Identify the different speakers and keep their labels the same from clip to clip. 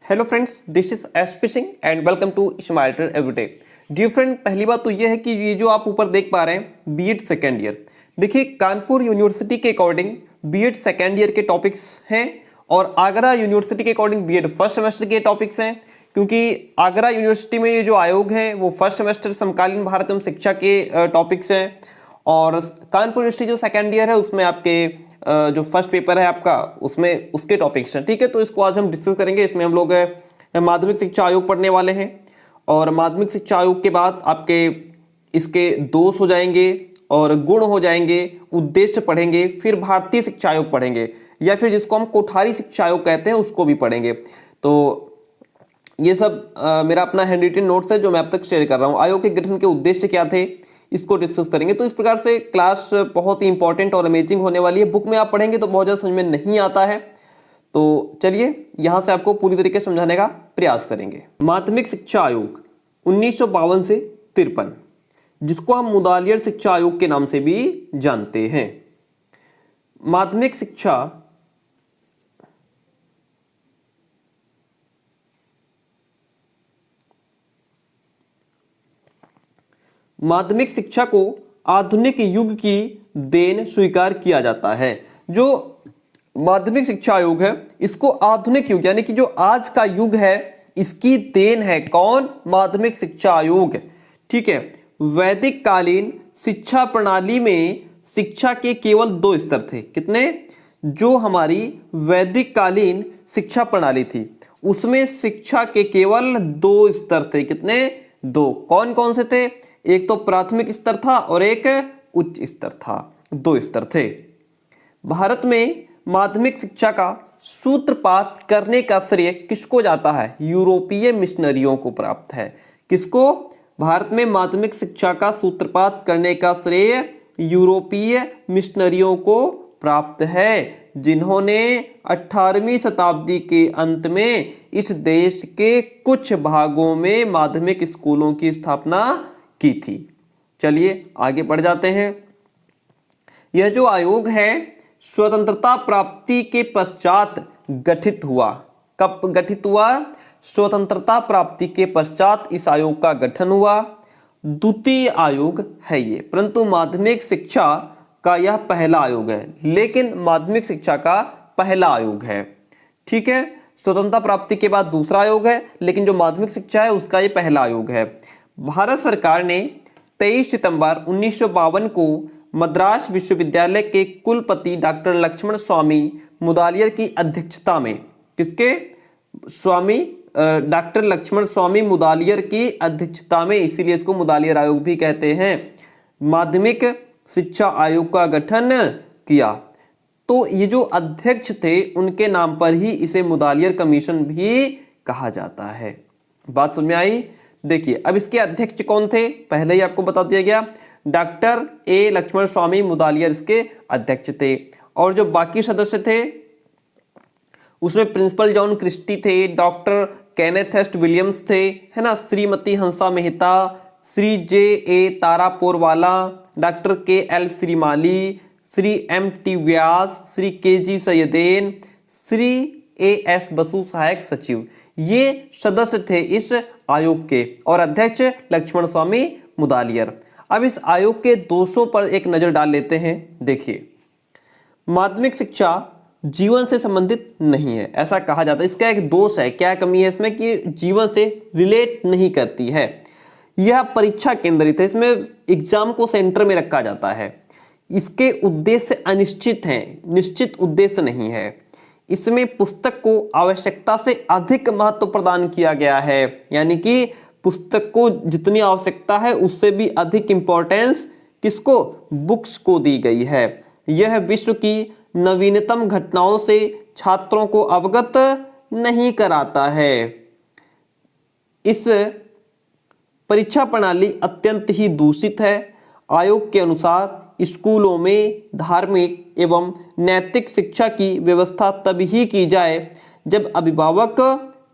Speaker 1: Hello friends, this is SP Singh and welcome to Smarter Everyday. Dear friend, पहली बात तो ये है कि ये जो आप ऊपर देख पा रहे हैं बीएड सेकेंड ईयर, देखिए कानपुर यूनिवर्सिटी के अकॉर्डिंग बीएड सेकेंड ईयर के टॉपिक्स हैं और आगरा यूनिवर्सिटी के अकॉर्डिंग बीएड फर्स्ट सेमेस्टर के टॉपिक्स हैं। क्योंकि आगरा यूनिवर्सिटी में ये जो आयोग है वो फर्स्ट सेमेस्टर समकालीन भारत एवं शिक्षा के टॉपिक्स हैं और कानपुर यूनिवर्सिटी जो सेकेंड ईयर है उसमें आपके जो फर्स्ट पेपर है आपका उसमें उसके टॉपिक्स हैं। ठीक है, तो इसको आज हम डिस्कस करेंगे। इसमें हम लोग माध्यमिक शिक्षा आयोग पढ़ने वाले हैं और माध्यमिक शिक्षा आयोग के बाद आपके इसके दोष हो जाएंगे और गुण हो जाएंगे, उद्देश्य पढ़ेंगे, फिर भारतीय शिक्षा आयोग पढ़ेंगे या फिर जिसको हम कोठारी शिक्षा आयोग कहते हैं उसको भी पढ़ेंगे। तो ये सब मेरा अपना हैंड रिटन नोट्स है जो मैं अब तक शेयर कर रहा हूँ। आयोग के गठन के उद्देश्य क्या थे इसको डिस्कस करेंगे। तो इस प्रकार से क्लास बहुत ही इंपॉर्टेंट और अमेजिंग होने वाली है। बुक में आप पढ़ेंगे तो बहुत ज़्यादा समझ में नहीं आता है, तो चलिए यहाँ से आपको पूरी तरीके से समझाने का प्रयास करेंगे। माध्यमिक शिक्षा आयोग 1952 से 53, जिसको हम मुदालियर शिक्षा आयोग के नाम से भी जानते हैं। माध्यमिक शिक्षा को आधुनिक युग की देन स्वीकार किया जाता है। जो माध्यमिक शिक्षा आयोग है इसको आधुनिक युग यानी कि जो आज का युग है इसकी देन है। कौन? माध्यमिक शिक्षा आयोग। ठीक है, वैदिक कालीन शिक्षा प्रणाली में शिक्षा के केवल 2 स्तर थे। कितने? जो हमारी वैदिक कालीन शिक्षा प्रणाली थी उसमें शिक्षा के केवल 2 स्तर थे। कितने? 2। कौन कौन से थे? एक तो प्राथमिक स्तर था और एक उच्च स्तर था। 2 स्तर थे। भारत में माध्यमिक शिक्षा का सूत्रपात करने का श्रेय किसको जाता है? यूरोपीय मिशनरियों को प्राप्त है। किसको? भारत में माध्यमिक शिक्षा का सूत्रपात करने का श्रेय यूरोपीय मिशनरियों को प्राप्त है, जिन्होंने 18वीं शताब्दी के अंत में इस देश के कुछ भागों में माध्यमिक स्कूलों की स्थापना की थी। चलिए आगे बढ़ जाते हैं। यह जो आयोग है स्वतंत्रता प्राप्ति के पश्चात गठित हुआ। कब गठित हुआ? स्वतंत्रता प्राप्ति के पश्चात इस आयोग का गठन हुआ। द्वितीय आयोग है ये, परंतु माध्यमिक शिक्षा का यह पहला आयोग है। लेकिन माध्यमिक शिक्षा का पहला आयोग है। ठीक है, स्वतंत्रता प्राप्ति के बाद दूसरा आयोग है, लेकिन जो माध्यमिक शिक्षा है उसका ये पहला आयोग है। भारत सरकार ने 23 सितंबर 1952 को मद्रास विश्वविद्यालय के कुलपति डॉक्टर लक्ष्मण स्वामी मुदालियर की अध्यक्षता में, किसके? स्वामी डॉक्टर लक्ष्मण स्वामी मुदालियर की अध्यक्षता में, इसीलिए इसको मुदालियर आयोग भी कहते हैं, माध्यमिक शिक्षा आयोग का गठन किया। तो ये जो अध्यक्ष थे उनके नाम पर ही इसे मुदालियर कमीशन भी कहा जाता है। बात समझ में आई? देखिए अब इसके अध्यक्ष कौन थे पहले ही आपको बता दिया गया। Doctor A Lakshmanaswami Mudaliar इसके अध्यक्ष थे और जो बाकी सदस्य थे उसमें प्रिंसिपल जॉन क्रिस्टी थे, डॉक्टर केनेथ एस्ट विलियम्स थे, है ना, Shrimati Hansa Mehta, Shri J A Taraporewala, doctor K L Shrimali, Shri M T Vyas, Shri K G Saiyidain, Shri A S Basu सहायक सचिव, ये सदस्य थे इस आयोग के और अध्यक्ष लक्ष्मण स्वामी मुदालियर। अब इस आयोग के दोषों पर एक नजर डाल लेते हैं। देखिए, माध्यमिक शिक्षा जीवन से संबंधित नहीं है, ऐसा कहा जाता है। इसका एक दोष है, क्या कमी है इसमें? कि जीवन से रिलेट नहीं करती है। यह परीक्षा केंद्रित है, इसमें एग्जाम को सेंटर में रखा जाता है। इसके उद्देश्य अनिश्चित हैं, निश्चित उद्देश्य नहीं है। इसमें पुस्तक को आवश्यकता से अधिक महत्व प्रदान किया गया है, यानी कि पुस्तक को जितनी आवश्यकता है उससे भी अधिक इंपॉर्टेंस किसको? बुक्स को दी गई है। यह विश्व की नवीनतम घटनाओं से छात्रों को अवगत नहीं कराता है। इस परीक्षा प्रणाली अत्यंत ही दूषित है। आयोग के अनुसार स्कूलों में धार्मिक एवं नैतिक शिक्षा की व्यवस्था तभी की जाए जब अभिभावक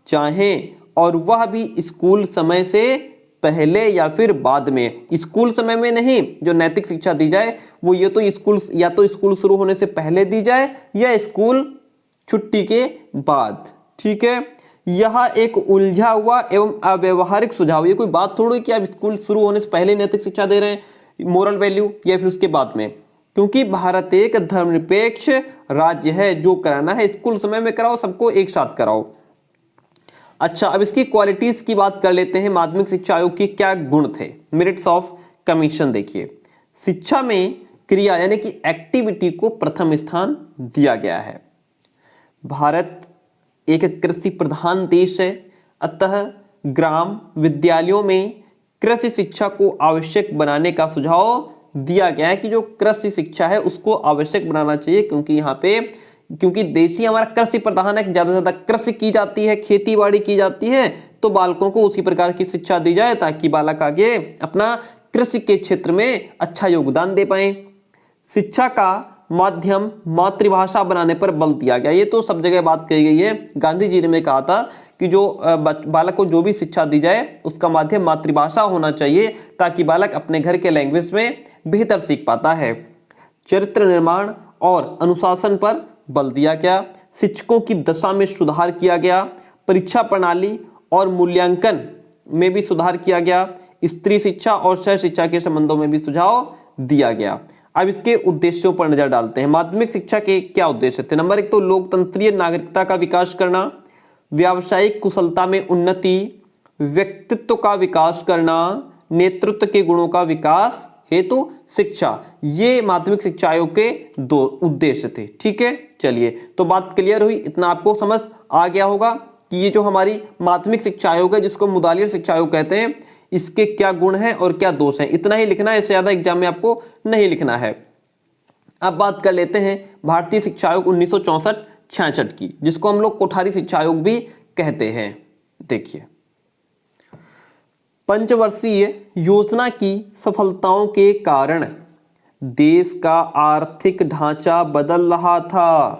Speaker 1: चाहें और वह भी स्कूल समय से पहले या फिर बाद में। स्कूल समय में नहीं, जो नैतिक शिक्षा दी जाए वो ये तो स्कूल शुरू होने से पहले दी जाए या स्कूल छुट्टी के बाद। ठीक है, यह एक उलझा हुआ एवं अव्यवहारिक सुझाव। ये कोई बात थोड़ी कि आप स्कूल शुरू होने से पहले नैतिक शिक्षा दे रहे हैं, मोरल वैल्यू, या फिर उसके बाद में, क्योंकि भारत एक धर्मनिरपेक्ष राज्य है। जो कराना है स्कूल समय में कराओ, सबको एक साथ कराओ। अच्छा, अब इसकी क्वालिटीज की बात कर लेते हैं। माध्यमिक शिक्षा आयोग के क्या गुण थे? मेरिट्स ऑफ कमीशन देखिए, शिक्षा में क्रिया यानी कि एक्टिविटी को प्रथम स्थान दिया गया है। भारत एक कृषि प्रधान देश है, अतः ग्राम विद्यालयों में कृषि शिक्षा को आवश्यक बनाने का सुझाव दिया गया है कि जो कृषि शिक्षा है उसको आवश्यक बनाना चाहिए, क्योंकि यहाँ पे क्योंकि देश ही हमारा कृषि प्रधान है, ज्यादा से ज्यादा कृषि की जाती है, खेती बाड़ी की जाती है, तो बालकों को उसी प्रकार की शिक्षा दी जाए ताकि बालक आगे अपना कृषि के क्षेत्र में अच्छा योगदान दे पाए। शिक्षा का माध्यम मातृभाषा बनाने पर बल दिया गया। ये तो सब जगह बात कही गई है। गांधी जी ने कहा था कि जो बालक को जो भी शिक्षा दी जाए उसका माध्यम मातृभाषा होना चाहिए, ताकि बालक अपने घर के लैंग्वेज में बेहतर सीख पाता है। चरित्र निर्माण और अनुशासन पर बल दिया गया। शिक्षकों की दशा में सुधार किया गया। परीक्षा प्रणाली और मूल्यांकन में भी सुधार किया गया। स्त्री शिक्षा और सह शिक्षा के संबंधों में भी सुझाव दिया गया। अब इसके उद्देश्यों पर नजर डालते हैं। माध्यमिक शिक्षा के क्या उद्देश्य थे? नंबर 1 तो लोकतंत्रीय नागरिकता का विकास करना, व्यावसायिक कुशलता में उन्नति, व्यक्तित्व का विकास करना, नेतृत्व के गुणों का विकास हेतु शिक्षा। ये माध्यमिक शिक्षा आयोग के 2 उद्देश्य थे। ठीक है, चलिए तो बात क्लियर हुई। इतना आपको समझ आ गया होगा कि ये जो हमारी माध्यमिक शिक्षा आयोग है, जिसको मुदालियर शिक्षा आयोग कहते हैं, इसके क्या गुण हैं और क्या दोष हैं। इतना ही लिखना है, इससे ज्यादा एग्जाम में आपको नहीं लिखना है। अब बात कर लेते हैं भारतीय शिक्षा आयोग 1964-66 की, जिसको हम लोग कोठारी शिक्षा आयोग भी कहते हैं। देखिए, पंचवर्षीय योजना की सफलताओं के कारण देश का आर्थिक ढांचा बदल रहा था।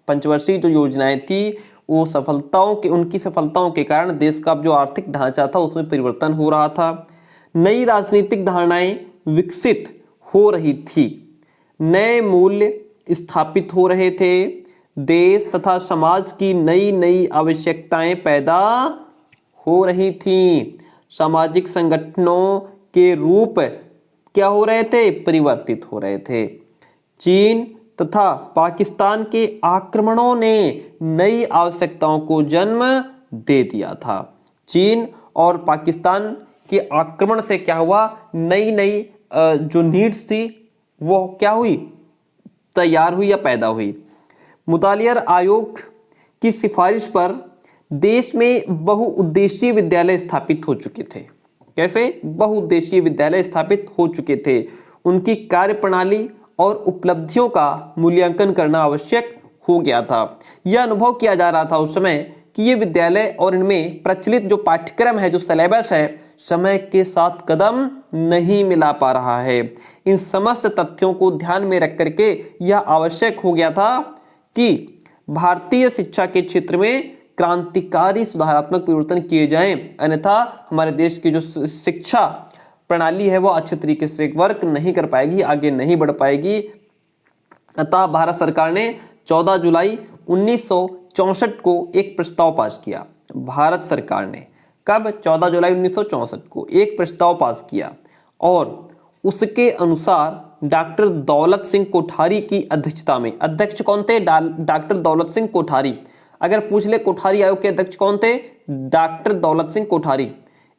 Speaker 1: पंचवर्षीय जो योजनाएं थी वो उनकी सफलताओं के कारण देश का जो आर्थिक ढांचा था उसमें परिवर्तन हो रहा था। नई राजनीतिक धारणाएं विकसित हो रही थी। नए मूल्य स्थापित हो रहे थे। देश तथा समाज की नई नई आवश्यकताएं पैदा हो रही थी। सामाजिक संगठनों के रूप क्या हो रहे थे? परिवर्तित हो रहे थे। चीन तथा पाकिस्तान के आक्रमणों ने नई आवश्यकताओं को जन्म दे दिया था। चीन और पाकिस्तान के आक्रमण से क्या हुआ? नई नई जो नीड्स थी वो क्या हुई? तैयार हुई या पैदा हुई। मुदालियर आयोग की सिफारिश पर देश में बहुउद्देशीय विद्यालय स्थापित हो चुके थे। कैसे? बहुउद्देशीय विद्यालय स्थापित हो चुके थे। उनकी कार्यप्रणाली और उपलब्धियों का मूल्यांकन करना आवश्यक हो गया था। यह अनुभव किया जा रहा था उस समय कि ये विद्यालय और इनमें प्रचलित जो पाठ्यक्रम है, जो सिलेबस है, समय के साथ कदम नहीं मिला पा रहा है। इन समस्त तथ्यों को ध्यान में रख करके यह आवश्यक हो गया था कि भारतीय शिक्षा के क्षेत्र में क्रांतिकारी सुधारात्मक परिवर्तन किए जाएं, अन्यथा हमारे देश की जो शिक्षा प्रणाली है वो अच्छे तरीके से वर्क नहीं कर पाएगी, आगे नहीं बढ़ पाएगी। अतः भारत सरकार ने 14 जुलाई 1964 को एक प्रस्ताव पास किया। भारत सरकार ने कब? 14 जुलाई 1964 को एक प्रस्ताव पास किया और उसके अनुसार डॉक्टर दौलत सिंह कोठारी की अध्यक्षता में, अध्यक्ष कौन थे? डॉक्टर दौलत सिंह कोठारी। अगर पूछ ले कोठारी आयोग के अध्यक्ष कौन थे? डॉक्टर दौलत सिंह कोठारी।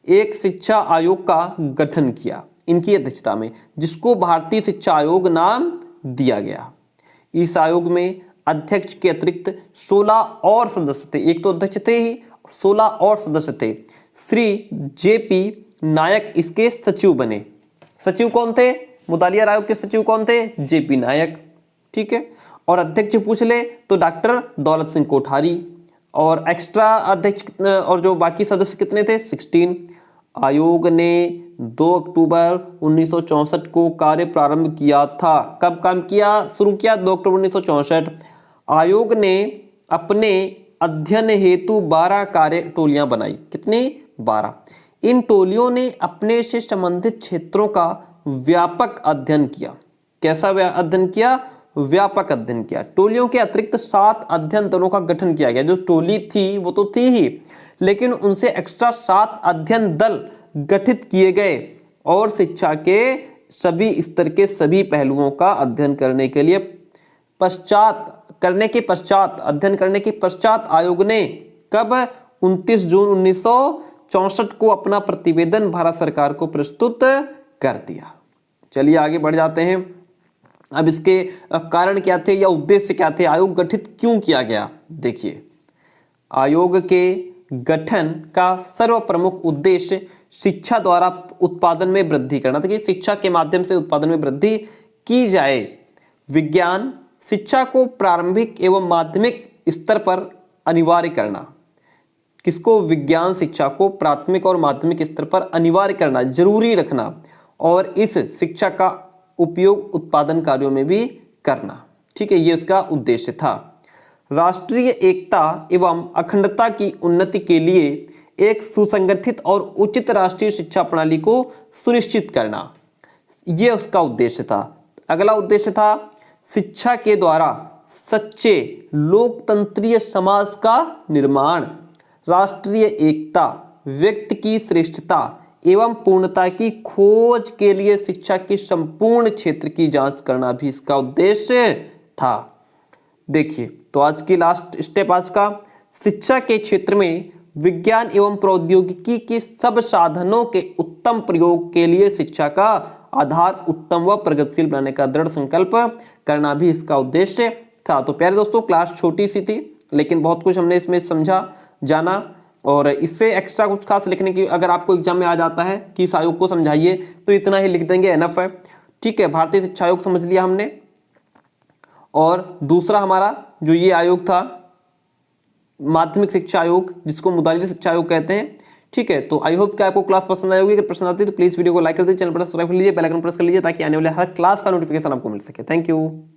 Speaker 1: एक शिक्षा आयोग का गठन किया इनकी अध्यक्षता में, जिसको भारतीय शिक्षा आयोग नाम दिया गया। इस आयोग में अध्यक्ष के अतिरिक्त 16 और सदस्य थे। एक तो अध्यक्ष थे ही, 16 और सदस्य थे। श्री JP नायक इसके सचिव बने। सचिव कौन थे? मुदालियर आयोग के सचिव कौन थे? JP नायक। ठीक है, और अध्यक्ष पूछ ले तो डॉक्टर दौलत सिंह कोठारी, और एक्स्ट्रा अध्यक्ष और जो बाकी सदस्य कितने थे? 16। आयोग ने 2 अक्टूबर 1964 को कार्य प्रारंभ किया था। कब काम किया? शुरू किया 2 अक्टूबर 1964। आयोग ने अपने अध्ययन हेतु 12 कार्य टोलियां बनाई। कितनी? 12। इन टोलियों ने अपने से संबंधित क्षेत्रों का व्यापक अध्ययन किया। कैसा अध्ययन किया? व्यापक अध्ययन किया। टोलियों के अतिरिक्त 7 अध्ययन दलों का गठन किया गया। जो टोली थी वो तो थी ही, लेकिन उनसे एक्स्ट्रा 7 अध्ययन दल गठित किए गए और शिक्षा के सभी स्तर के सभी पहलुओं का अध्ययन करने के पश्चात आयोग ने कब 29 जून 1964 को अपना प्रतिवेदन भारत सरकार को प्रस्तुत कर दिया। चलिए आगे बढ़ जाते हैं। अब इसके कारण क्या थे या उद्देश्य क्या थे, आयोग गठित क्यों किया गया? देखिए, आयोग के गठन का सर्व प्रमुख उद्देश्य शिक्षा द्वारा उत्पादन में वृद्धि करना था कि शिक्षा के माध्यम से उत्पादन में वृद्धि की जाए। विज्ञान शिक्षा को प्रारंभिक एवं माध्यमिक स्तर पर अनिवार्य करना। किसको? विज्ञान शिक्षा को प्राथमिक और माध्यमिक स्तर पर अनिवार्य करना, जरूरी रखना, और इस शिक्षा का उपयोग उत्पादन कार्यों में भी करना। ठीक है, ये उसका उद्देश्य था। राष्ट्रीय एकता एवं अखंडता की उन्नति के लिए एक सुसंगठित और उचित राष्ट्रीय शिक्षा प्रणाली को सुनिश्चित करना, यह उसका उद्देश्य था। अगला उद्देश्य था शिक्षा के द्वारा सच्चे लोकतंत्रीय समाज का निर्माण। राष्ट्रीय एकता, व्यक्ति की श्रेष्ठता एवं पूर्णता की खोज के लिए शिक्षा के संपूर्ण क्षेत्र की जांच करना भी इसका उद्देश्य था। देखिए, तो आज की लास्ट स्टेप आज का, शिक्षा के क्षेत्र में विज्ञान एवं प्रौद्योगिकी के सब साधनों के उत्तम प्रयोग के लिए शिक्षा का आधार उत्तम व प्रगतिशील बनाने का दृढ़ संकल्प करना भी इसका उद्देश्य था। तो प्यारे दोस्तों, क्लास छोटी सी थी लेकिन बहुत कुछ हमने इसमें समझा, जाना, और इससे एक्स्ट्रा कुछ खास लिखने की अगर आपको एग्जाम में आ जाता है कि इस आयोग को समझाइए तो इतना ही लिख देंगे, एनफ है। ठीक है, भारतीय शिक्षा आयोग समझ लिया हमने, और दूसरा हमारा जो ये आयोग था माध्यमिक शिक्षा आयोग, जिसको मुदालित शिक्षा आयोग कहते हैं। ठीक है, तो आई होप कि आपको क्लास पसंद आई होगी। अगर पसंद आती है तो प्लीज वीडियो को लाइक कर दीजिए, चैनल पर सब्सक्राइब कर लीजिए, बेल आइकन प्रेस कर लीजिए ताकि आने वाले हर क्लास का नोटिफिकेशन आपको मिल सके। Thank you.